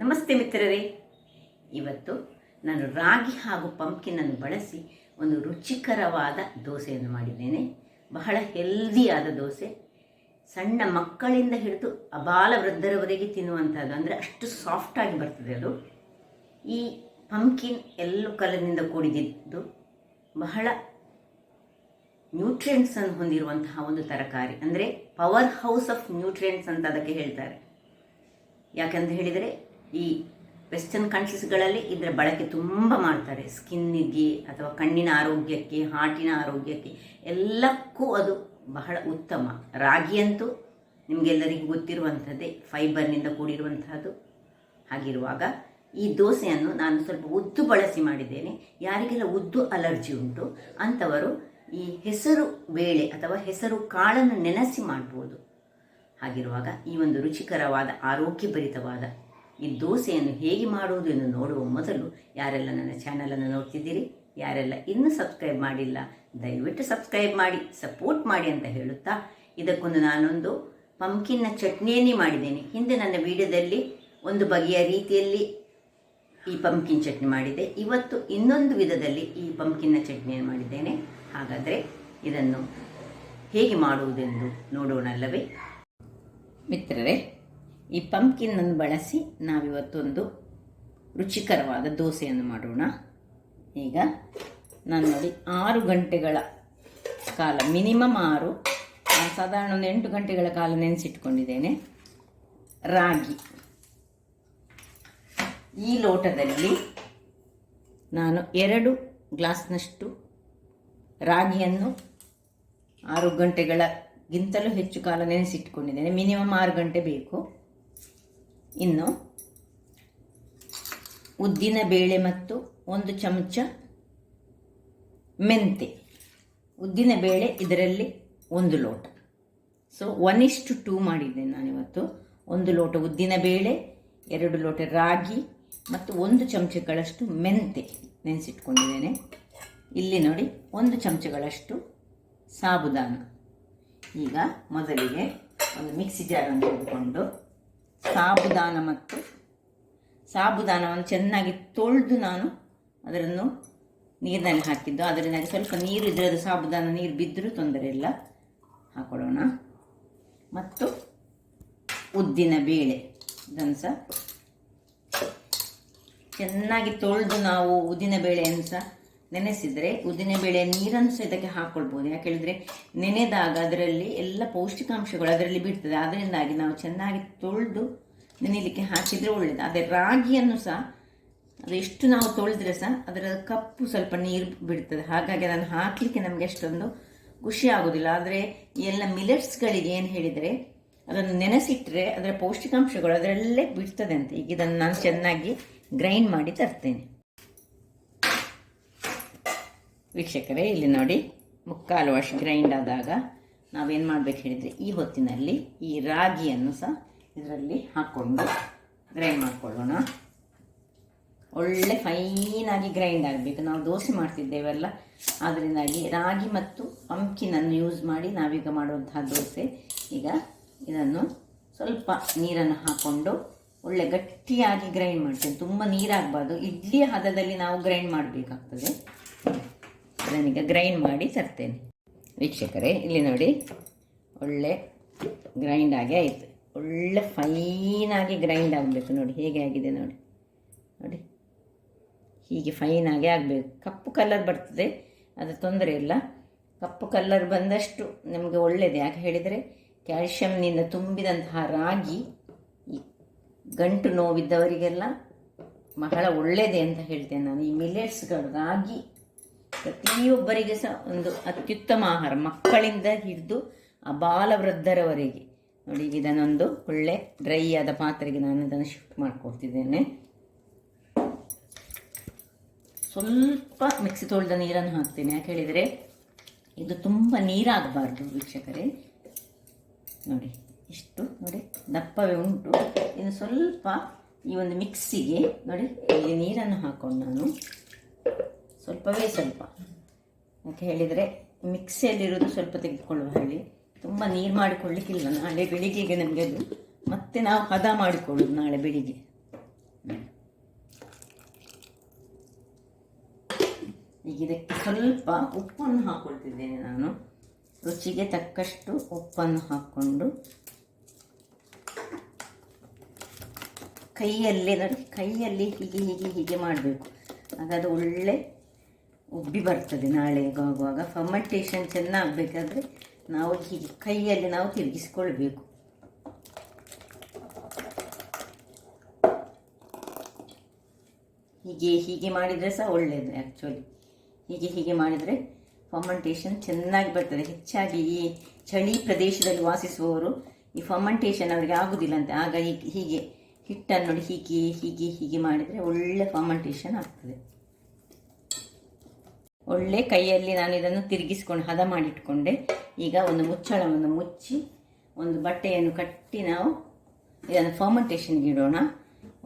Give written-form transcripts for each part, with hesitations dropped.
ನಮಸ್ತೆ ಮಿತ್ರರೇ, ಇವತ್ತು ನಾನು ರಾಗಿ ಹಾಗೂ ಪಂಪ್ಕಿನನ್ನು ಬಳಸಿ ಒಂದು ರುಚಿಕರವಾದ ದೋಸೆಯನ್ನು ಮಾಡಿದ್ದೇನೆ. ಬಹಳ ಹೆಲ್ದಿಯಾದ ದೋಸೆ, ಸಣ್ಣ ಮಕ್ಕಳಿಂದ ಹಿಡಿದು ಅಬಾಲ ವೃದ್ಧರವರೆಗೆ ತಿನ್ನುವಂಥದ್ದು. ಅಂದರೆ ಅಷ್ಟು ಸಾಫ್ಟಾಗಿ ಬರ್ತದೆ ಅದು. ಈ ಪಂಪ್ಕಿನ್ ಎಲ್ಲೋ ಕಲರ್ನಿಂದ ಕೂಡಿದ್ದು ಬಹಳ ನ್ಯೂಟ್ರಿಯೆಂಟ್ಸನ್ನು ಹೊಂದಿರುವಂತಹ ಒಂದು ತರಕಾರಿ. ಅಂದರೆ ಪವರ್ ಹೌಸ್ ಆಫ್ ನ್ಯೂಟ್ರಿಯೆಂಟ್ಸ್ ಅಂತ ಅದಕ್ಕೆ ಹೇಳ್ತಾರೆ. ಯಾಕಂತ ಹೇಳಿದರೆ ಈ ವೆಸ್ಟರ್ನ್ ಕಂಟ್ರೀಸ್ಗಳಲ್ಲಿ ಇದರ ಬಳಕೆ ತುಂಬ ಮಾಡ್ತಾರೆ. ಸ್ಕಿನ್ನಿಗೆ ಅಥವಾ ಕಣ್ಣಿನ ಆರೋಗ್ಯಕ್ಕೆ, ಹಾರ್ಟಿನ ಆರೋಗ್ಯಕ್ಕೆ ಎಲ್ಲಕ್ಕೂ ಅದು ಬಹಳ ಉತ್ತಮ. ರಾಗಿಯಂತೂ ನಿಮಗೆಲ್ಲರಿಗೂ ಗೊತ್ತಿರುವಂಥದ್ದೇ, ಫೈಬರ್ನಿಂದ ಕೂಡಿರುವಂತಹದ್ದು. ಹಾಗಿರುವಾಗ ಈ ದೋಸೆಯನ್ನು ನಾನು ಸ್ವಲ್ಪ ಉದ್ದು ಬಳಸಿ ಮಾಡಿದ್ದೇನೆ. ಯಾರಿಗೆಲ್ಲ ಉದ್ದು ಅಲರ್ಜಿ ಉಂಟು ಅಂಥವರು ಈ ಹೆಸರು ಬೇಳೆ ಅಥವಾ ಹೆಸರು ಕಾಳನ್ನು ನೆನೆಸಿ ಮಾಡ್ಬೋದು. ಹಾಗಿರುವಾಗ ಈ ಒಂದು ರುಚಿಕರವಾದ ಆರೋಗ್ಯಭರಿತವಾದ ಈ ದೋಸೆಯನ್ನು ಹೇಗೆ ಮಾಡುವುದು ಎಂದು ನೋಡುವ ಮೊದಲು, ಯಾರೆಲ್ಲ ನನ್ನ ಚಾನಲನ್ನು ನೋಡ್ತಿದ್ದೀರಿ, ಯಾರೆಲ್ಲ ಇನ್ನೂ ಸಬ್ಸ್ಕ್ರೈಬ್ ಮಾಡಿಲ್ಲ, ದಯವಿಟ್ಟು ಸಬ್ಸ್ಕ್ರೈಬ್ ಮಾಡಿ, ಸಪೋರ್ಟ್ ಮಾಡಿ ಅಂತ ಹೇಳುತ್ತಾ, ಇದಕ್ಕೊಂದು ನಾನೊಂದು ಪಂಪ್ಕಿನ್ನ ಚಟ್ನಿಯನ್ನೇ ಮಾಡಿದ್ದೇನೆ. ಹಿಂದೆ ನನ್ನ ವಿಡಿಯೋದಲ್ಲಿ ಒಂದು ಬಗೆಯ ರೀತಿಯಲ್ಲಿ ಈ ಪಂಪ್ಕಿನ್ ಚಟ್ನಿ ಮಾಡಿದೆ. ಇವತ್ತು ಇನ್ನೊಂದು ವಿಧದಲ್ಲಿ ಈ ಪಂಪ್ಕಿನ್ನ ಚಟ್ನಿಯನ್ನು ಮಾಡಿದ್ದೇನೆ. ಹಾಗಾದರೆ ಇದನ್ನು ಹೇಗೆ ಮಾಡುವುದೆಂದು ನೋಡೋಣಲ್ಲವೇ ಮಿತ್ರರೇ? ಈ ಪಂಪ್ಕಿನ್ನನ್ನು ಬಳಸಿ ನಾವಿವತ್ತೊಂದು ರುಚಿಕರವಾದ ದೋಸೆಯನ್ನು ಮಾಡೋಣ. ಈಗ ನಾನು ನೋಡಿ 6 ಗಂಟೆಗಳ ಕಾಲ, ಮಿನಿಮಮ್ 6, ಸಾಧಾರಣ ಒಂದು 8 ಗಂಟೆಗಳ ಕಾಲ ನೆನೆಸಿಟ್ಕೊಂಡಿದ್ದೇನೆ ರಾಗಿ. ಈ ಲೋಟದಲ್ಲಿ ನಾನು 2 ಗ್ಲಾಸ್ನಷ್ಟು ರಾಗಿಯನ್ನು 6 ಗಂಟೆಗಳಿಗಿಂತಲೂ ಹೆಚ್ಚು ಕಾಲ ನೆನೆಸಿಟ್ಕೊಂಡಿದ್ದೇನೆ. ಮಿನಿಮಮ್ 6 ಗಂಟೆ ಬೇಕು. ಇನ್ನು ಉದ್ದಿನ ಬೇಳೆ ಮತ್ತು 1 ಚಮಚ ಮೆಂತೆ. ಉದ್ದಿನ ಬೇಳೆ ಇದರಲ್ಲಿ 1 ಲೋಟ. ಸೊ 1:2 ಮಾಡಿದ್ದೇನೆ ನಾನಿವತ್ತು. 1 ಲೋಟ ಉದ್ದಿನ ಬೇಳೆ, 2 ಲೋಟ ರಾಗಿ ಮತ್ತು 1 ಚಮಚಗಳಷ್ಟು ಮೆಂತೆ ನೆನೆಸಿಟ್ಕೊಂಡಿದ್ದೇನೆ. ಇಲ್ಲಿ ನೋಡಿ 1 ಚಮಚಗಳಷ್ಟು ಸಾಬುದಾನ. ಈಗ ಮೊದಲಿಗೆ ಒಂದು ಮಿಕ್ಸಿ ಜಾರನ್ನು ತೆಗೆದುಕೊಂಡು ಸಾಬುದಾನವನ್ನು ಚೆನ್ನಾಗಿ ತೊಳೆದು ನಾನು ಅದನ್ನು ನೀರಿನಲ್ಲಿ ಹಾಕಿದ್ದು. ಅದರಿಂದ ಸ್ವಲ್ಪ ನೀರು ಇದ್ದರೆ ಅದು ಸಾಬುದಾನ ನೀರು ಬಿದ್ದರೂ ತೊಂದರೆ ಇಲ್ಲ, ಹಾಕೊಳ್ಳೋಣ. ಮತ್ತು ಉದ್ದಿನ ಬೇಳೆ, ಇದನ್ನು ಸಹ ಚೆನ್ನಾಗಿ ತೊಳೆದು ನಾವು ಉದ್ದಿನ ಬೇಳೆಯನ್ನು ಸಹ ನೆನೆಸಿದರೆ ಉದ್ದಿನ ಬೇಳೆಯ ನೀರನ್ನು ಸಹ ಇದಕ್ಕೆ ಹಾಕ್ಕೊಳ್ಬೋದು. ಯಾಕೆ ಹೇಳಿದರೆ ನೆನೆದಾಗ ಅದರಲ್ಲಿ ಎಲ್ಲ ಪೌಷ್ಟಿಕಾಂಶಗಳು ಅದರಲ್ಲಿ ಬಿಡ್ತದೆ. ಅದರಿಂದಾಗಿ ನಾವು ಚೆನ್ನಾಗಿ ತೊಳೆದು ನೆನೆಯಲಿಕ್ಕೆ ಹಾಕಿದರೆ ಒಳ್ಳೆಯದು. ಅದೇ ರಾಗಿಯನ್ನು ಸಹ ಅದು ಎಷ್ಟು ನಾವು ತೊಳೆದ್ರೆ ಸಹ ಅದರ ಕಪ್ಪು ಸ್ವಲ್ಪ ನೀರು ಬಿಡ್ತದೆ. ಹಾಗಾಗಿ ಅದನ್ನು ಹಾಕಲಿಕ್ಕೆ ನಮಗೆ ಅಷ್ಟೊಂದು ಖುಷಿ ಆಗೋದಿಲ್ಲ. ಆದರೆ ಎಲ್ಲ ಮಿಲೆಟ್ಸ್ಗಳಿಗೆ ಏನು ಹೇಳಿದರೆ ಅದನ್ನು ನೆನೆಸಿಟ್ಟರೆ ಅದರ ಪೌಷ್ಟಿಕಾಂಶಗಳು ಅದರಲ್ಲೇ ಬಿಡ್ತದೆ ಅಂತ. ಈಗ ಇದನ್ನು ನಾನು ಚೆನ್ನಾಗಿ ಗ್ರೈಂಡ್ ಮಾಡಿ ತರ್ತೇನೆ. ವೀಕ್ಷಕರೇ, ಇಲ್ಲಿ ನೋಡಿ 3/4 ವಾಶ್ ಗ್ರೈಂಡ್ ಆದಾಗ ನಾವೇನು ಮಾಡಬೇಕು ಹೇಳಿದರೆ, ಈ ಹೊತ್ತಿನಲ್ಲಿ ಈ ರಾಗಿಯನ್ನು ಸಹ ಇದರಲ್ಲಿ ಹಾಕ್ಕೊಂಡು ಗ್ರೈಂಡ್ ಮಾಡಿಕೊಳ್ಳೋಣ. ಒಳ್ಳೆ ಫೈನಾಗಿ ಗ್ರೈಂಡ್ ಆಗಬೇಕು. ನಾವು ದೋಸೆ ಮಾಡ್ತಿದ್ದೇವಲ್ಲ, ಅದರಿಂದಾಗಿ ರಾಗಿ ಮತ್ತು ಪಂಪ್ಕಿನನ್ನು ಯೂಸ್ ಮಾಡಿ ನಾವೀಗ ಮಾಡುವಂತಹ ದೋಸೆ. ಈಗ ಇದನ್ನು ಸ್ವಲ್ಪ ನೀರನ್ನು ಹಾಕ್ಕೊಂಡು ಒಳ್ಳೆ ಗಟ್ಟಿಯಾಗಿ ಗ್ರೈಂಡ್ ಮಾಡ್ತೇನೆ. ತುಂಬ ನೀರಾಗಬಾರ್ದು, ಇಡ್ಲಿ ಹದದಲ್ಲಿ ನಾವು ಗ್ರೈಂಡ್ ಮಾಡಬೇಕಾಗ್ತದೆ. ಅದನ್ನೀಗ ಗ್ರೈಂಡ್ ಮಾಡಿ ತರ್ತೇನೆ. ವೀಕ್ಷಕರೇ, ಇಲ್ಲಿ ನೋಡಿ ಒಳ್ಳೆ ಗ್ರೈಂಡ್ ಆಗಿ ಆಯಿತು. ಒಳ್ಳೆ ಫೈನಾಗಿ ಗ್ರೈಂಡ್ ಆಗಬೇಕು. ನೋಡಿ ಹೇಗೆ ಆಗಿದೆ, ನೋಡಿ ನೋಡಿ ಹೀಗೆ ಫೈನಾಗಿ ಆಗಬೇಕು. ಕಪ್ಪು ಕಲರ್ ಬರ್ತದೆ, ಅದು ತೊಂದರೆ ಇಲ್ಲ. ಕಪ್ಪು ಕಲರ್ ಬಂದಷ್ಟು ನಮಗೆ ಒಳ್ಳೆಯದು. ಯಾಕೆ ಹೇಳಿದರೆ ಕ್ಯಾಲ್ಶಿಯಂನಿಂದ ತುಂಬಿದಂತಹ ರಾಗಿ ಈ ಗಂಟು ನೋವಿದ್ದವರಿಗೆಲ್ಲ ಬಹಳ ಒಳ್ಳೆಯದೇ ಅಂತ ಹೇಳ್ತೇನೆ ನಾನು. ಈ ಮಿಲೆಟ್ಸ್ಗಳು, ರಾಗಿ ಪ್ರತಿಯೊಬ್ಬರಿಗೆ ಸಹ ಒಂದು ಅತ್ಯುತ್ತಮ ಆಹಾರ, ಮಕ್ಕಳಿಂದ ಹಿಡಿದು ಅಬಾಲ ವೃದ್ಧರವರೆಗೆ. ನೋಡಿ, ಇದನ್ನೊಂದು ಒಳ್ಳೆ ಡ್ರೈ ಆದ ಪಾತ್ರೆಗೆ ನಾನು ಇದನ್ನು ಶಿಫ್ಟ್ ಮಾಡಿಕೊಡ್ತಿದ್ದೇನೆ. ಸ್ವಲ್ಪ ಮಿಕ್ಸಿ ತೊಳೆದ ನೀರನ್ನು ಹಾಕ್ತೇನೆ. ಯಾಕೆ ಹೇಳಿದರೆ ಇದು ತುಂಬ ನೀರಾಗಬಾರ್ದು. ವೀಕ್ಷಕರೇ ನೋಡಿ, ಇಷ್ಟು ನೋಡಿ ದಪ್ಪವೇ ಉಂಟು. ಇನ್ನು ಸ್ವಲ್ಪ ಈ ಒಂದು ಮಿಕ್ಸಿಗೆ ನೋಡಿ ಇಲ್ಲಿ ನೀರನ್ನು ಹಾಕ್ಕೊಂಡು ನಾನು ಸ್ವಲ್ಪವೇ ಸ್ವಲ್ಪ, ಯಾಕೆ ಹೇಳಿದರೆ ಮಿಕ್ಸಿಯಲ್ಲಿರೋದು ಸ್ವಲ್ಪ ತೆಗೆದುಕೊಳ್ಳುವ ಹೇಳಿ, ತುಂಬ ನೀರು ಮಾಡಿಕೊಳ್ಳಿಕ್ಕಿಲ್ಲ. ನಾಳೆ ಬೆಳಿಗ್ಗೆಗೆ ನಮಗೆ ಅದು ಮತ್ತೆ ನಾವು ಹದ ಮಾಡಿಕೊಳ್ಳೋದು ನಾಳೆ ಬೆಳಿಗ್ಗೆ. ಈಗ ಇದಕ್ಕೆ ಸ್ವಲ್ಪ ಉಪ್ಪನ್ನು ಹಾಕ್ಕೊಳ್ತಿದ್ದೇನೆ ನಾನು. ರುಚಿಗೆ ತಕ್ಕಷ್ಟು ಉಪ್ಪನ್ನು ಹಾಕ್ಕೊಂಡು ಕೈಯಲ್ಲೇ ನೋಡಿ, ಕೈಯಲ್ಲಿ ಹೀಗೆ ಹೀಗೆ ಹೀಗೆ ಮಾಡಬೇಕು. ಹಾಗಾದ್ರೆ ಒಳ್ಳೆ ಉಬ್ಬಿ ಬರ್ತದೆ. ನಾಳೆ ಆಗುವಾಗ ಫರ್ಮೆಂಟೇಷನ್ ಚೆನ್ನಾಗಬೇಕಾದ್ರೆ ನಾವು ಹೀಗೆ ಕೈಯಲ್ಲಿ ನಾವು ತಿರುಗಿಸ್ಕೊಳ್ಬೇಕು. ಹೀಗೆ ಮಾಡಿದರೆ ಸಹ ಒಳ್ಳೆಯದು. ಆ್ಯಕ್ಚುಲಿ ಹೀಗೆ ಮಾಡಿದರೆ ಫರ್ಮೆಂಟೇಷನ್ ಚೆನ್ನಾಗಿ ಬರ್ತದೆ. ಹೆಚ್ಚಾಗಿ ಈ ಚಳಿ ಪ್ರದೇಶದಲ್ಲಿ ವಾಸಿಸುವವರು ಈ ಫರ್ಮೆಂಟೇಷನ್ ಅವರಿಗೆ ಆಗೋದಿಲ್ಲ ಅಂತೆ. ಆಗ ಹೀಗೆ ಹಿಟ್ಟನ್ನು ನೋಡಿ ಹೀಗೆ ಮಾಡಿದರೆ ಒಳ್ಳೆ ಫರ್ಮೆಂಟೇಷನ್ ಆಗ್ತದೆ. ಒಳ್ಳೆ ಕೈಯಲ್ಲಿ ನಾನು ಇದನ್ನು ತಿರುಗಿಸ್ಕೊಂಡು ಹದ ಮಾಡಿಟ್ಕೊಂಡೆ. ಈಗ ಒಂದು ಮುಚ್ಚಳವನ್ನು ಮುಚ್ಚಿ ಒಂದು ಬಟ್ಟೆಯನ್ನು ಕಟ್ಟಿ ನಾವು ಇದನ್ನು ಫರ್ಮೆಂಟೇಷನ್ಗೆ ಇಡೋಣ.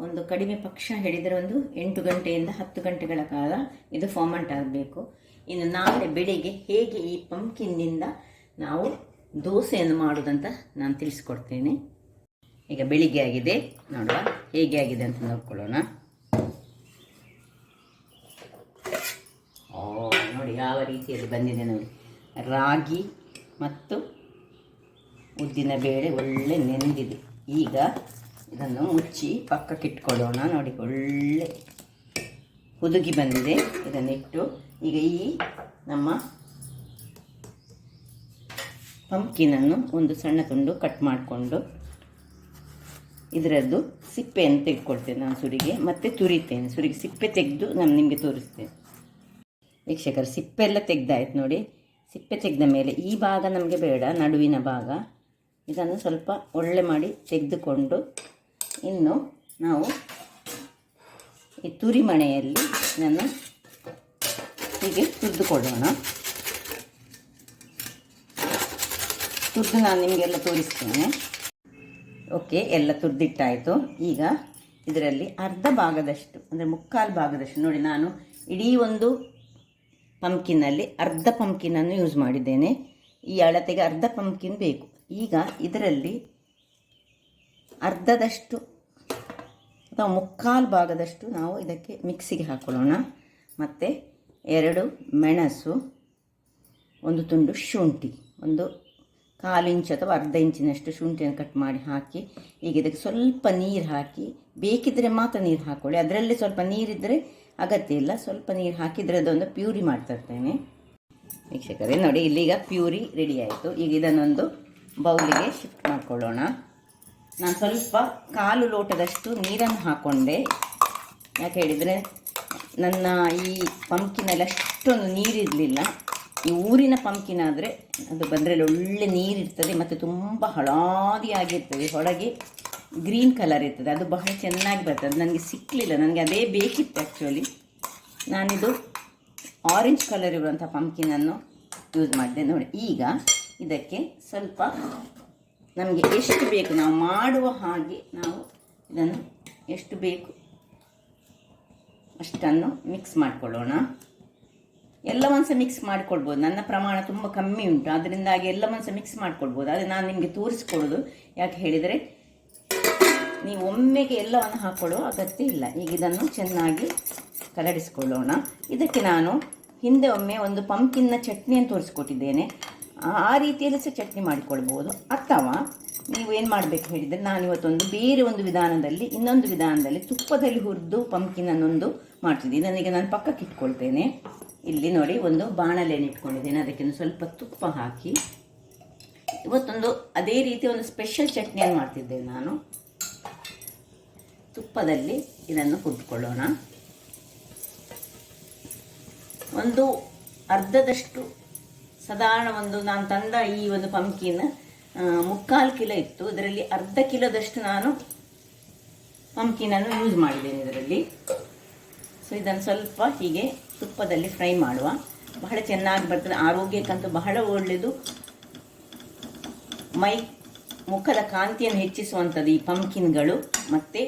ಒಂದು ಕಡಿಮೆ ಪಕ್ಷ ಹಿಡಿದರೆ ಒಂದು 8 ಗಂಟೆಯಿಂದ 10 ಗಂಟೆಗಳ ಕಾಲ ಇದು ಫರ್ಮೆಂಟ್ ಆಗಬೇಕು. ಇನ್ನು ನಾಳೆ ಬೆಳಿಗ್ಗೆ ಹೇಗೆ ಈ ಪಂಪ್ಕಿನ್ನಿಂದ ನಾವು ದೋಸೆಯನ್ನು ಮಾಡೋದಂತ ನಾನು ತಿಳಿಸ್ಕೊಡ್ತೇನೆ. ಈಗ ಬೆಳಿಗ್ಗೆ ಆಗಿದೆ, ನೋಡುವ ಹೇಗೆ ಆಗಿದೆ ಅಂತ ನೋಡ್ಕೊಳ್ಳೋಣ. ನೋಡಿ ಯಾವ ರೀತಿಯಲ್ಲಿ ಬಂದಿದೆ ನೋಡಿ. ರಾಗಿ ಮತ್ತು ಉದ್ದಿನ ಬೇಳೆ ಒಳ್ಳೆ ನೆಂದಿದೆ. ಈಗ ಇದನ್ನು ಮುಚ್ಚಿ ಪಕ್ಕಕ್ಕಿಟ್ಕೊಳ್ಳೋಣ. ನೋಡಿ ಒಳ್ಳೆ ಹುದುಗಿ ಬಂದಿದೆ. ಇದನ್ನಿಟ್ಟು ಈಗ ಈ ನಮ್ಮ ಪಂಪ್ಕಿನನ್ನು ಒಂದು ಸಣ್ಣ ತುಂಡು ಕಟ್ ಮಾಡಿಕೊಂಡು ಇದರದ್ದು ಸಿಪ್ಪೆಯನ್ನು ತೆಗೆದುಕೊಳ್ತೇನೆ ನಾನು ಸುರಿಗೆ, ಮತ್ತು ತುರಿತೇನೆ. ಸುರಿಗೆ ಸಿಪ್ಪೆ ತೆಗೆದು ನಾನು ನಿಮಗೆ ತೋರಿಸ್ತೇನೆ. ವೀಕ್ಷಕರು, ಸಿಪ್ಪೆ ಎಲ್ಲ ತೆಗೆದಾಯ್ತು ನೋಡಿ. ಸಿಪ್ಪೆ ತೆಗೆದ ಮೇಲೆ ಈ ಭಾಗ ನಮಗೆ ಬೇಡ, ನಡುವಿನ ಭಾಗ. ಇದನ್ನು ಸ್ವಲ್ಪ ಒಳ್ಳೆ ಮಾಡಿ ತೆಗೆದುಕೊಂಡು ಇನ್ನು ನಾವು ಈ ತುರಿಮಣೆಯಲ್ಲಿ ಇದನ್ನು ಹೀಗೆ ತುರಿದುಕೊಳ್ಳೋಣ. ತುರಿದು ನಾನು ನಿಮಗೆಲ್ಲ ತೋರಿಸ್ತೇನೆ. ಓಕೆ, ಎಲ್ಲ ತುರಿದಿಟ್ಟಾಯಿತು. ಈಗ ಇದರಲ್ಲಿ ಅರ್ಧ ಭಾಗದಷ್ಟು ಅಂದರೆ ಮುಕ್ಕಾಲು ಭಾಗದಷ್ಟು ನೋಡಿ, ನಾನು ಇಡೀ ಒಂದು ಪಂಪ್ಕಿನ್ನಲ್ಲಿ ಅರ್ಧ ಪಂಪ್ಕಿನನ್ನು ಯೂಸ್ ಮಾಡಿದ್ದೇನೆ. ಈ ಅಳತೆಗೆ ಅರ್ಧ ಪಂಪ್ಕಿನ್ ಬೇಕು. ಈಗ ಇದರಲ್ಲಿ ಅರ್ಧದಷ್ಟು ಅಥವಾ ಮುಕ್ಕಾಲು ಭಾಗದಷ್ಟು ನಾವು ಇದಕ್ಕೆ ಮಿಕ್ಸಿಗೆ ಹಾಕೊಳ್ಳೋಣ. ಮತ್ತು 2 ಮೆಣಸು, ಒಂದು ತುಂಡು ಶುಂಠಿ, ಒಂದು 1/4 ಇಂಚ್ ಅಥವಾ ಅರ್ಧ ಇಂಚಿನಷ್ಟು ಶುಂಠಿಯನ್ನು ಕಟ್ ಮಾಡಿ ಹಾಕಿ ಈಗ ಇದಕ್ಕೆ ಸ್ವಲ್ಪ ನೀರು ಹಾಕಿ, ಬೇಕಿದ್ದರೆ ಮಾತ್ರ ನೀರು ಹಾಕ್ಕೊಳ್ಳಿ. ಅದರಲ್ಲಿ ಸ್ವಲ್ಪ ನೀರಿದ್ದರೆ ಅಗತ್ಯ ಇಲ್ಲ. ಸ್ವಲ್ಪ ನೀರು ಹಾಕಿದರೆ ಅದೊಂದು ಪ್ಯೂರಿ ಮಾಡ್ತಿರ್ತೇನೆ. ವೀಕ್ಷಕರೇ ನೋಡಿ, ಇಲ್ಲಿಗ ಪ್ಯೂರಿ ರೆಡಿ ಆಯಿತು. ಈಗ ಇದನ್ನೊಂದು ಬೌಲಿಗೆ ಶಿಫ್ಟ್ ಮಾಡಿಕೊಳ್ಳೋಣ. ನಾನು ಸ್ವಲ್ಪ 1/4 ಲೋಟದಷ್ಟು ನೀರನ್ನು ಹಾಕ್ಕೊಂಡೆ. ಯಾಕೆ ಹೇಳಿದರೆ ನನ್ನ ಈ ಪಂಪ್ಕಿನಲ್ಲಿ ಅಷ್ಟೊಂದು ನೀರಿರಲಿಲ್ಲ. ಈ ಊರಿನ ಪಂಪ್ಕಿನ್ ಆದರೆ ಅದು ಬಂದರೆ ಒಳ್ಳೆ ನೀರಿರ್ತದೆ ಮತ್ತು ತುಂಬ ಹಳಾದಿಯಾಗಿರ್ತದೆ. ಹೊರಗೆ ಗ್ರೀನ್ ಕಲರ್ ಇರ್ತದೆ, ಅದು ಬಹಳ ಚೆನ್ನಾಗಿ ಬರ್ತದೆ. ನನಗೆ ಸಿಕ್ಕಲಿಲ್ಲ, ನನಗೆ ಅದೇ ಬೇಕಿತ್ತು. ಆ್ಯಕ್ಚುಲಿ ನಾನಿದು ಆರೆಂಜ್ ಕಲರ್ ಇರುವಂಥ ಪಂಪ್ಕಿನನ್ನು ಯೂಸ್ ಮಾಡಿದೆ ನೋಡಿ. ಈಗ ಇದಕ್ಕೆ ಸ್ವಲ್ಪ ನಮಗೆ ಎಷ್ಟು ಬೇಕು ನಾವು ಮಾಡುವ ಹಾಗೆ ನಾವು ಇದನ್ನು ಎಷ್ಟು ಬೇಕು ಅಷ್ಟನ್ನು ಮಿಕ್ಸ್ ಮಾಡಿಕೊಳ್ಳೋಣ. ಎಲ್ಲ ಸಹ ಮಿಕ್ಸ್ ಮಾಡಿಕೊಳ್ಬೋದು. ನನ್ನ ಪ್ರಮಾಣ ತುಂಬ ಕಮ್ಮಿ ಉಂಟು, ಅದರಿಂದಾಗಿ ಎಲ್ಲ ಸಹ ಮಿಕ್ಸ್ ಮಾಡಿಕೊಳ್ಬೋದು. ಆದರೆ ನಾನು ನಿಮಗೆ ತೋರಿಸ್ಕೊಡೋದು ಯಾಕೆ ಹೇಳಿದರೆ ನೀವು ಒಮ್ಮೆಗೆ ಎಲ್ಲವನ್ನು ಹಾಕ್ಕೊಳ್ಳೋ ಅಗತ್ಯ ಇಲ್ಲ. ಈಗ ಇದನ್ನು ಚೆನ್ನಾಗಿ ಕಲಡಿಸ್ಕೊಳ್ಳೋಣ. ಇದಕ್ಕೆ ನಾನು ಹಿಂದೆ ಒಮ್ಮೆ ಒಂದು ಪಂಪ್ಕಿನ್ನ ಚಟ್ನಿಯನ್ನು ತೋರಿಸ್ಕೊಟ್ಟಿದ್ದೇನೆ. ಆ ರೀತಿಯಲ್ಲಿ ಸಹ ಚಟ್ನಿ ಮಾಡಿಕೊಳ್ಬೋದು. ಅಥವಾ ನೀವು ಏನು ಮಾಡಬೇಕು ಹೇಳಿದರೆ, ನಾನಿವತ್ತೊಂದು ಬೇರೆ ಒಂದು ವಿಧಾನದಲ್ಲಿ, ಇನ್ನೊಂದು ವಿಧಾನದಲ್ಲಿ ತುಪ್ಪದಲ್ಲಿ ಹುರಿದು ಪಂಪ್ಕಿನನ್ನೊಂದು ಮಾಡ್ತಿದ್ದೀನಿ. ನನಗೆ ನಾನು ಪಕ್ಕಕ್ಕೆ ಇಟ್ಕೊಳ್ತೇನೆ. ಇಲ್ಲಿ ನೋಡಿ, ಒಂದು ಬಾಣಲೆಯನ್ನು ಇಟ್ಕೊಂಡಿದ್ದೇನೆ. ಅದಕ್ಕೆ ಸ್ವಲ್ಪ ತುಪ್ಪ ಹಾಕಿ ಇವತ್ತೊಂದು ಅದೇ ರೀತಿ ಒಂದು ಸ್ಪೆಷಲ್ ಚಟ್ನಿಯನ್ನು ಮಾಡ್ತಿದ್ದೇನೆ ನಾನು. ತುಪ್ಪದಲ್ಲಿ ಇದನ್ನು ಹುರಿದುಕೊಳ್ಳೋಣ. ಒಂದು ಅರ್ಧದಷ್ಟು ಸಾಧಾರಣ ಒಂದು ನಾನು ತಂದ ಈ ಒಂದು ಪಂಪ್ಕಿನ್ 3/4 ಕಿಲೋ ಇತ್ತು. ಇದರಲ್ಲಿ ಅರ್ಧ ಕಿಲೋದಷ್ಟು ನಾನು ಪಂಪ್ಕಿನನ್ನು ಯೂಸ್ ಮಾಡಿದ್ದೇನೆ ಇದರಲ್ಲಿ. ಸೊ ಇದನ್ನು ಸ್ವಲ್ಪ ಹೀಗೆ ತುಪ್ಪದಲ್ಲಿ ಫ್ರೈ ಮಾಡುವ. ಬಹಳ ಚೆನ್ನಾಗಿ ಬರ್ತದೆ, ಆರೋಗ್ಯಕ್ಕಂತೂ ಬಹಳ ಒಳ್ಳೆಯದು. ಮುಖದ ಕಾಂತಿಯನ್ನು ಹೆಚ್ಚಿಸುವಂಥದ್ದು ಈ ಪಂಪ್ಕಿನ್ಗಳು, ಮತ್ತು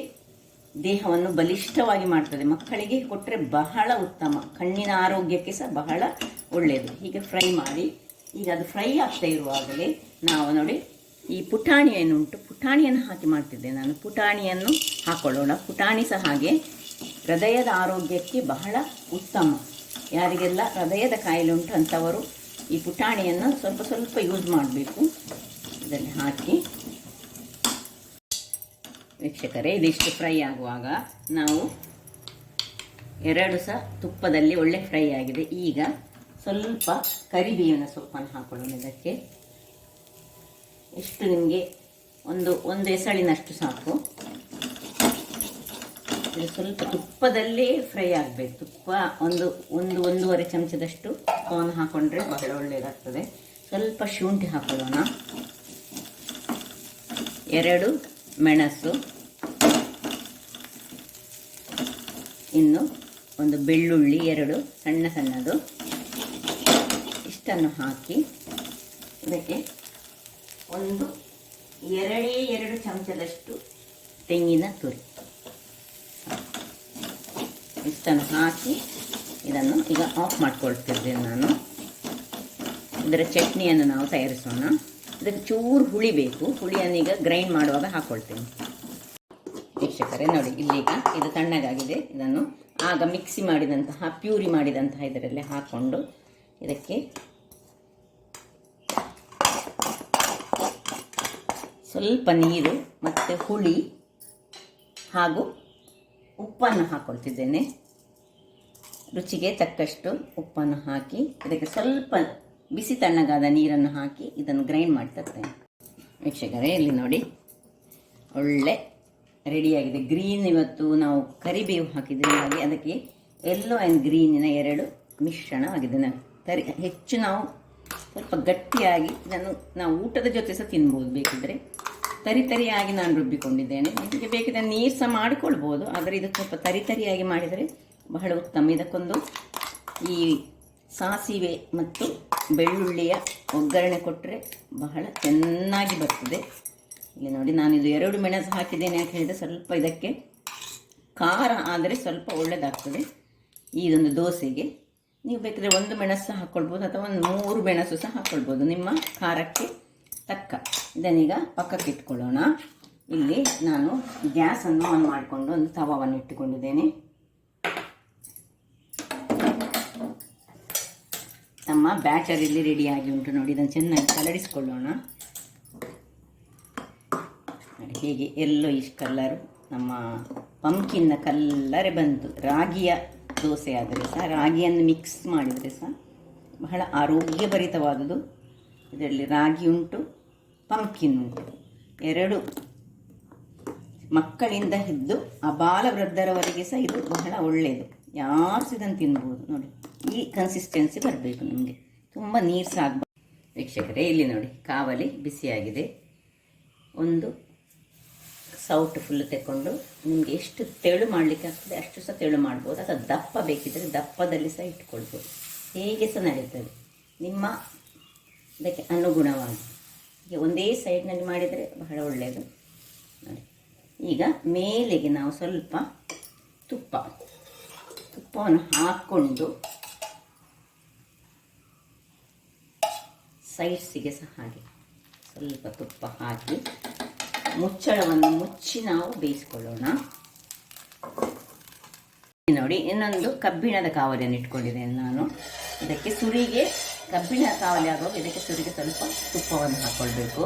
ದೇಹವನ್ನು ಬಲಿಷ್ಠವಾಗಿ ಮಾಡ್ತದೆ. ಮಕ್ಕಳಿಗೆ ಕೊಟ್ಟರೆ ಬಹಳ ಉತ್ತಮ, ಕಣ್ಣಿನ ಆರೋಗ್ಯಕ್ಕೆ ಸಹ ಬಹಳ ಒಳ್ಳೆಯದು. ಹೀಗೆ ಫ್ರೈ ಮಾಡಿ, ಈಗ ಅದು ಫ್ರೈ ಆಗ್ತಾ ಇರುವಾಗಲೇ ನಾವು ನೋಡಿ ಈ ಪುಟಾಣಿ ಏನುಂಟು, ಪುಟಾಣಿಯನ್ನು ಹಾಕಿ ಮಾಡ್ತಿದ್ದೆ ನಾನು. ಪುಟಾಣಿಯನ್ನು ಹಾಕೊಳ್ಳೋಣ. ಪುಟಾಣಿ ಸಹ ಹಾಗೆ ಹೃದಯದ ಆರೋಗ್ಯಕ್ಕೆ ಬಹಳ ಉತ್ತಮ. ಯಾರಿಗೆಲ್ಲ ಹೃದಯದ ಕಾಯಿಲೆ ಉಂಟು ಅಂಥವರು ಈ ಪುಟಾಣಿಯನ್ನು ಸ್ವಲ್ಪ ಸ್ವಲ್ಪ ಯೂಸ್ ಮಾಡಬೇಕು. ಇದರಲ್ಲಿ ಹಾಕಿ ವೀಕ್ಷಕರೇ, ಇದಿಷ್ಟು ಫ್ರೈ ಆಗುವಾಗ ನಾವು ಎರಡು ಸಹ ತುಪ್ಪದಲ್ಲಿ ಒಳ್ಳೆ ಫ್ರೈ ಆಗಿದೆ. ಈಗ ಸ್ವಲ್ಪ ಕರಿಬೇವಿನ ಸೊಪ್ಪನ್ನು ಹಾಕೊಳ್ಳೋಣ ಇದಕ್ಕೆ. ಎಷ್ಟು ನಿಮಗೆ ಒಂದು ಎಸಳಿನಷ್ಟು ಸಾಕು. ಇದು ಸ್ವಲ್ಪ ತುಪ್ಪದಲ್ಲೇ ಫ್ರೈ ಆಗಬೇಕು. ತುಪ್ಪ ಒಂದೂವರೆ ಚಮಚದಷ್ಟು ತುಪ್ಪವನ್ನು ಹಾಕೊಂಡ್ರೆ ಬಹಳ ಒಳ್ಳೆಯದಾಗ್ತದೆ. ಸ್ವಲ್ಪ ಶುಂಠಿ ಹಾಕೊಳ್ಳೋಣ, 2 ಮೆಣಸು, ಇನ್ನು ಒಂದು ಬೆಳ್ಳುಳ್ಳಿ 2 ಸಣ್ಣದು, ಇಷ್ಟನ್ನು ಹಾಕಿ ಇದಕ್ಕೆ ಒಂದು 2 ಚಮಚದಷ್ಟು ತೆಂಗಿನ ತುರಿ ಇಷ್ಟನ್ನು ಹಾಕಿ ಇದನ್ನು ಈಗ ಆಫ್ ಮಾಡ್ಕೊಳ್ತಿದ್ದೇನೆ ನಾನು. ಇದರ ಚಟ್ನಿಯನ್ನು ನಾವು ತಯಾರಿಸೋಣ. ಇದಕ್ಕೆ ಚೂರು ಹುಳಿ ಬೇಕು. ಹುಳಿಯನ್ನು ಈಗ ಗ್ರೈಂಡ್ ಮಾಡುವಾಗ ಹಾಕ್ಕೊಳ್ತೇನೆ. ವೀಕ್ಷಕರೇ ನೋಡಿ, ಇಲ್ಲೀಗ ಇದು ತಣ್ಣಗಾಗಿದೆ. ಇದನ್ನು ಆಗ ಮಿಕ್ಸಿ ಮಾಡಿದಂತಹ ಪ್ಯೂರಿ ಮಾಡಿದಂತಹ ಇದರಲ್ಲಿ ಹಾಕ್ಕೊಂಡು ಇದಕ್ಕೆ ಸ್ವಲ್ಪ ನೀರು ಮತ್ತು ಹುಳಿ ಹಾಗೂ ಉಪ್ಪನ್ನು ಹಾಕ್ಕೊಳ್ತಿದ್ದೇನೆ. ರುಚಿಗೆ ತಕ್ಕಷ್ಟು ಉಪ್ಪನ್ನು ಹಾಕಿ ಇದಕ್ಕೆ ಸ್ವಲ್ಪ ಬಿಸಿ ತಣ್ಣಗಾದ ನೀರನ್ನು ಹಾಕಿ ಇದನ್ನು ಗ್ರೈಂಡ್ ಮಾಡಿ ತರ್ತೇನೆ. ವೀಕ್ಷಕರೇ, ಇಲ್ಲಿ ನೋಡಿ ಒಳ್ಳೆ ರೆಡಿಯಾಗಿದೆ. ಗ್ರೀನ್ ಇವತ್ತು ನಾವು ಕರಿಬೇವು ಹಾಕಿದ್ದೇವೆ, ಹಾಗೆ ಅದಕ್ಕೆ ಯೆಲ್ಲೋ ಆ್ಯಂಡ್ ಗ್ರೀನಿನ 2 ಮಿಶ್ರಣವಾಗಿದೆ. ಹೆಚ್ಚು ನಾವು ಸ್ವಲ್ಪ ಗಟ್ಟಿಯಾಗಿ ಇದನ್ನು ನಾವು ಊಟದ ಜೊತೆ ಸಹ ತಿನ್ಬೋದು. ಬೇಕಿದ್ದರೆ ತರಿಯಾಗಿ ನಾನು ರುಬ್ಬಿಕೊಂಡಿದ್ದೇನೆ. ನಿಮಗೆ ಬೇಕಿದ್ರೆ ನೀರು ಸಹ ಮಾಡಿಕೊಳ್ಬೋದು, ಆದರೆ ಇದು ಸ್ವಲ್ಪ ತರಿಯಾಗಿ ಮಾಡಿದರೆ ಬಹಳ ಉತ್ತಮ. ಇದಕ್ಕೊಂದು ಈ ಸಾಸಿವೆ ಮತ್ತು ಬೆಳ್ಳುಳ್ಳಿಯ ಒಗ್ಗರಣೆ ಕೊಟ್ಟರೆ ಬಹಳ ಚೆನ್ನಾಗಿ ಬರ್ತದೆ. ಇಲ್ಲಿ ನೋಡಿ, ನಾನಿದು 2 ಮೆಣಸು ಹಾಕಿದ್ದೇನೆ. ಯಾಕೆ ಹೇಳಿದರೆ ಸ್ವಲ್ಪ ಇದಕ್ಕೆ ಖಾರ ಆದರೆ ಸ್ವಲ್ಪ ಒಳ್ಳೆಯದಾಗ್ತದೆ. ಇದೊಂದು ದೋಸೆಗೆ ನೀವು ಬೇಕಿದ್ರೆ 1 ಮೆಣಸು ಸಹ ಹಾಕ್ಕೊಳ್ಬೋದು ಅಥವಾ ಒಂದು 3 ಮೆಣಸು ಸಹ ಹಾಕ್ಕೊಳ್ಬೋದು, ನಿಮ್ಮ ಖಾರಕ್ಕೆ ತಕ್ಕ. ಇದನ್ನೀಗ ಪಕ್ಕಕ್ಕೆ ಇಟ್ಕೊಳ್ಳೋಣ. ಇಲ್ಲಿ ನಾನು ಗ್ಯಾಸನ್ನು ಆನ್ ಮಾಡಿಕೊಂಡು ಒಂದು ತವಾವನ್ನು ಇಟ್ಟುಕೊಂಡಿದ್ದೇನೆ. ನಮ್ಮ ಬ್ಯಾಟರ್ ಇಲ್ಲಿ ರೆಡಿಯಾಗಿ ಉಂಟು ನೋಡಿ. ಇದನ್ನು ಚೆನ್ನಾಗಿ ಕಲರಿಸಿಕೊಳ್ಳೋಣ. ನೋಡಿ ಹೇಗೆ ಎಲ್ಲೋ ಇಷ್ಟು ಕಲ್ಲರು, ನಮ್ಮ ಪಂಕಿನ್ನ ಕಲ್ಲರೆ ಬಂತು. ರಾಗಿಯ ದೋಸೆ ಆದರೆ ಸಹ ರಾಗಿಯನ್ನು ಮಿಕ್ಸ್ ಮಾಡಿದರೆ ಸಹ ಬಹಳ ಆರೋಗ್ಯಭರಿತವಾದುದು. ಇದರಲ್ಲಿ ರಾಗಿ ಉಂಟು, ಪಂಕಿನ್ ಉಂಟು, 2 ಮಕ್ಕಳಿಂದ ಹಿಡಿದು ಅಬಾಲ ವೃದ್ಧರವರೆಗೆ ಸಹ ಇದು ಬಹಳ ಒಳ್ಳೆಯದು. ಯಾರು ಸಹ ಇದನ್ನು ತಿನ್ಬೋದು. ನೋಡಿ ಈ ಕನ್ಸಿಸ್ಟೆನ್ಸಿ ಬರಬೇಕು ನಿಮಗೆ, ತುಂಬ ನೀರು ಸಹ ಆಗಬೇಕು. ವೀಕ್ಷಕರೇ, ಇಲ್ಲಿ ನೋಡಿ ಕಾವಲಿ ಬಿಸಿಯಾಗಿದೆ. ಒಂದು ಸೌಟು ಫುಲ್ ತೆಕ್ಕೊಂಡು ನಿಮಗೆ ಎಷ್ಟು ತೆಳು ಮಾಡಲಿಕ್ಕೆ ಆಗ್ತದೆ ಅಷ್ಟು ಸಹ ತೆಳು ಮಾಡ್ಬೋದು, ಅಥವಾ ದಪ್ಪ ಬೇಕಿದ್ದರೆ ದಪ್ಪದಲ್ಲಿ ಸಹ ಇಟ್ಕೊಳ್ಬೋದು. ಹೇಗೆ ಸಹ ನಡೀತದೆ ನಿಮ್ಮ ಇದಕ್ಕೆ ಅನುಗುಣವಾಗಿ. ಈಗ ಒಂದೇ ಸೈಡ್ನಲ್ಲಿ ಮಾಡಿದರೆ ಬಹಳ ಒಳ್ಳೆಯದು. ನೋಡಿ, ಈಗ ಮೇಲೆಗೆ ನಾವು ಸ್ವಲ್ಪ ತುಪ್ಪವನ್ನು ಹಾಕ್ಕೊಂಡು ಸೈಡ್ಸಿಗೆ ಸಹ ಹಾಗೆ ಸ್ವಲ್ಪ ತುಪ್ಪ ಹಾಕಿ ಮುಚ್ಚಳವನ್ನು ಮುಚ್ಚಿ ನಾವು ಬೇಯಿಸ್ಕೊಳ್ಳೋಣ. ನೋಡಿ, ಇನ್ನೊಂದು ಕಬ್ಬಿಣದ ಕಾವಲಿಯನ್ನು ಇಟ್ಕೊಂಡಿದ್ದೇನೆ ನಾನು. ಇದಕ್ಕೆ ಸುರಿಗೆ ಕಬ್ಬಿಣ ಕಾವಲಿ ಆಗುವಾಗ ಇದಕ್ಕೆ ಸುರಿಗೆ ಸ್ವಲ್ಪ ತುಪ್ಪವನ್ನು ಹಾಕ್ಕೊಳ್ಬೇಕು.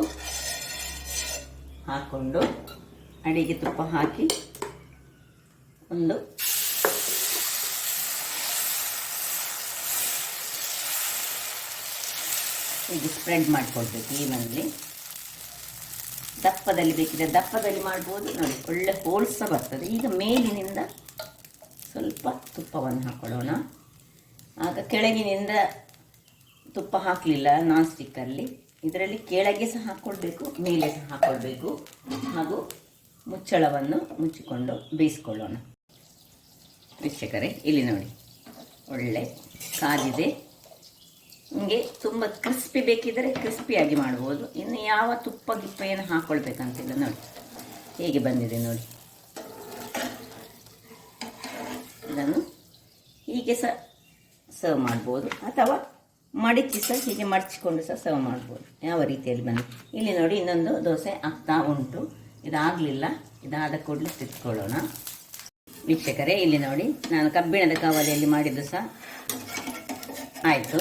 ಹಾಕ್ಕೊಂಡು ಅಡಿಗೆ ತುಪ್ಪ ಹಾಕಿ ಒಂದು ಹೀಗೆ ಸ್ಪ್ರೆಡ್ ಮಾಡಿಕೊಳ್ಬೇಕು ಈವನ್ಲಿ. ದಪ್ಪದಲ್ಲಿ ಬೇಕಿದ್ರೆ ದಪ್ಪದಲ್ಲಿ ಮಾಡ್ಬೋದು. ನೋಡಿ, ಒಳ್ಳೆ ಹೋಲ್ಸ ಬರ್ತದೆ. ಈಗ ಮೇಲಿನಿಂದ ಸ್ವಲ್ಪ ತುಪ್ಪವನ್ನು ಹಾಕ್ಕೊಳ್ಳೋಣ. ಆಗ ಕೆಳಗಿನಿಂದ ತುಪ್ಪ ಹಾಕಲಿಲ್ಲ ನಾನ್ ಸ್ಟಿಕ್ಕಲ್ಲಿ, ಇದರಲ್ಲಿ ಕೆಳಗೆ ಸಹ ಹಾಕ್ಕೊಳ್ಬೇಕು, ಮೇಲೆ ಸಹ ಹಾಕ್ಕೊಳ್ಬೇಕು. ಹಾಗೂ ಮುಚ್ಚಳವನ್ನು ಮುಚ್ಚಿಕೊಂಡು ಬೇಯಿಸ್ಕೊಳ್ಳೋಣ. ವೀಕ್ಷಕರೇ, ಇಲ್ಲಿ ನೋಡಿ ಒಳ್ಳೆ ಕಾದಿದೆ. ನಿಮಗೆ ತುಂಬ ಕ್ರಿಸ್ಪಿ ಬೇಕಿದ್ದರೆ ಕ್ರಿಸ್ಪಿಯಾಗಿ ಮಾಡ್ಬೋದು. ಇನ್ನು ಯಾವ ತುಪ್ಪ ಗಿಪ್ಪ ಏನು ಹಾಕ್ಕೊಳ್ಬೇಕಂತಿಲ್ಲ. ನೋಡಿ ಹೇಗೆ ಬಂದಿದೆ ನೋಡಿ. ಇದನ್ನು ಹೀಗೆ ಸಹ ಸರ್ವ್ ಮಾಡ್ಬೋದು, ಅಥವಾ ಮಡಚಿ ಸಹ ಹೀಗೆ ಮಡಚಿಕೊಂಡು ಸಹ ಸರ್ವ್ ಮಾಡ್ಬೋದು. ಯಾವ ರೀತಿಯಲ್ಲಿ ಬಂದು ಇಲ್ಲಿ ನೋಡಿ ಇನ್ನೊಂದು ದೋಸೆ ಆಗ್ತಾ ಉಂಟು. ಇದಾಗಲಿಲ್ಲ, ಇದಾದ ಕೂಡಲೇ ತೆಗೆದುಕೊಳ್ಳೋಣ. ವೀಕ್ಷಕರೇ, ಇಲ್ಲಿ ನೋಡಿ ನಾನು ಕಬ್ಬಿಣದ ಕಾವಲಿಯಲ್ಲಿ ಮಾಡಿದ್ದು ಸಹ ಆಯಿತು.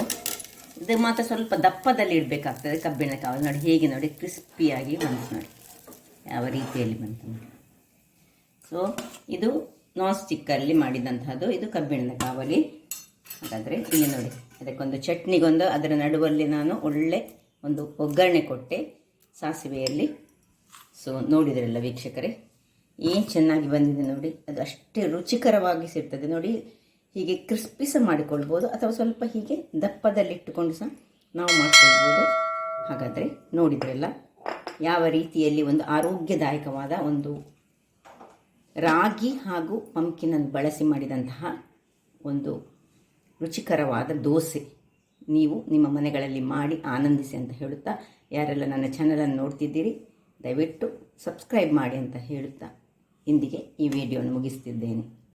ಇದು ಮಾತ್ರ ಸ್ವಲ್ಪ ದಪ್ಪದಲ್ಲಿ ಇಡಬೇಕಾಗ್ತದೆ ಕಬ್ಬಿಣದ ಕಾವಲಿ. ನೋಡಿ ಹೇಗೆ ನೋಡಿ ಕ್ರಿಸ್ಪಿಯಾಗಿ ಬಂತು ನೋಡಿ, ಯಾವ ರೀತಿಯಲ್ಲಿ ಬಂತು ನೋಡಿ. ಸೊ ಇದು ನಾನ್ ಸ್ಟಿಕ್ಕಲ್ಲಿ ಮಾಡಿದಂಥದ್ದು, ಇದು ಕಬ್ಬಿಣದ ಕಾವಲಿ. ಹಾಗಾದರೆ ಇಲ್ಲಿ ನೋಡಿ, ಅದಕ್ಕೊಂದು ಚಟ್ನಿಗೊಂದು ಅದರ ನಡುವಲ್ಲಿ ನಾನು ಒಳ್ಳೆ ಒಂದು ಒಗ್ಗರಣೆ ಕೊಟ್ಟೆ ಸಾಸಿವೆಯಲ್ಲಿ. ಸೊ ನೋಡಿದ್ರಲ್ಲ ವೀಕ್ಷಕರೇ, ಏನು ಚೆನ್ನಾಗಿ ಬಂದಿದೆ ನೋಡಿ. ಅದು ಅಷ್ಟೇ ರುಚಿಕರವಾಗಿ ಸಿಗ್ತದೆ ನೋಡಿ. ಹೀಗೆ ಕ್ರಿಸ್ಪಿ ಸಹ ಮಾಡಿಕೊಳ್ಬೋದು, ಅಥವಾ ಸ್ವಲ್ಪ ಹೀಗೆ ದಪ್ಪದಲ್ಲಿಟ್ಟುಕೊಂಡು ಸಹ ನಾವು ಮಾಡಿಕೊಳ್ಬೋದು. ಹಾಗಾದರೆ ನೋಡಿದ್ರಲ್ಲ ಯಾವ ರೀತಿಯಲ್ಲಿ ಒಂದು ಆರೋಗ್ಯದಾಯಕವಾದ ಒಂದು ರಾಗಿ ಹಾಗೂ ಪಂಪ್ಕಿನನ್ನು ಬಳಸಿ ಮಾಡಿದಂತಹ ಒಂದು ರುಚಿಕರವಾದ ದೋಸೆ ನೀವು ನಿಮ್ಮ ಮನೆಗಳಲ್ಲಿ ಮಾಡಿ ಆನಂದಿಸಿ ಅಂತ ಹೇಳುತ್ತಾ, ಯಾರೆಲ್ಲ ನನ್ನ ಚಾನಲನ್ನು ನೋಡ್ತಿದ್ದೀರಿ ದಯವಿಟ್ಟು ಸಬ್ಸ್ಕ್ರೈಬ್ ಮಾಡಿ ಅಂತ ಹೇಳುತ್ತಾ ಇಂದಿಗೆ ಈ ವಿಡಿಯೋವನ್ನು ಮುಗಿಸ್ತಿದ್ದೇನೆ.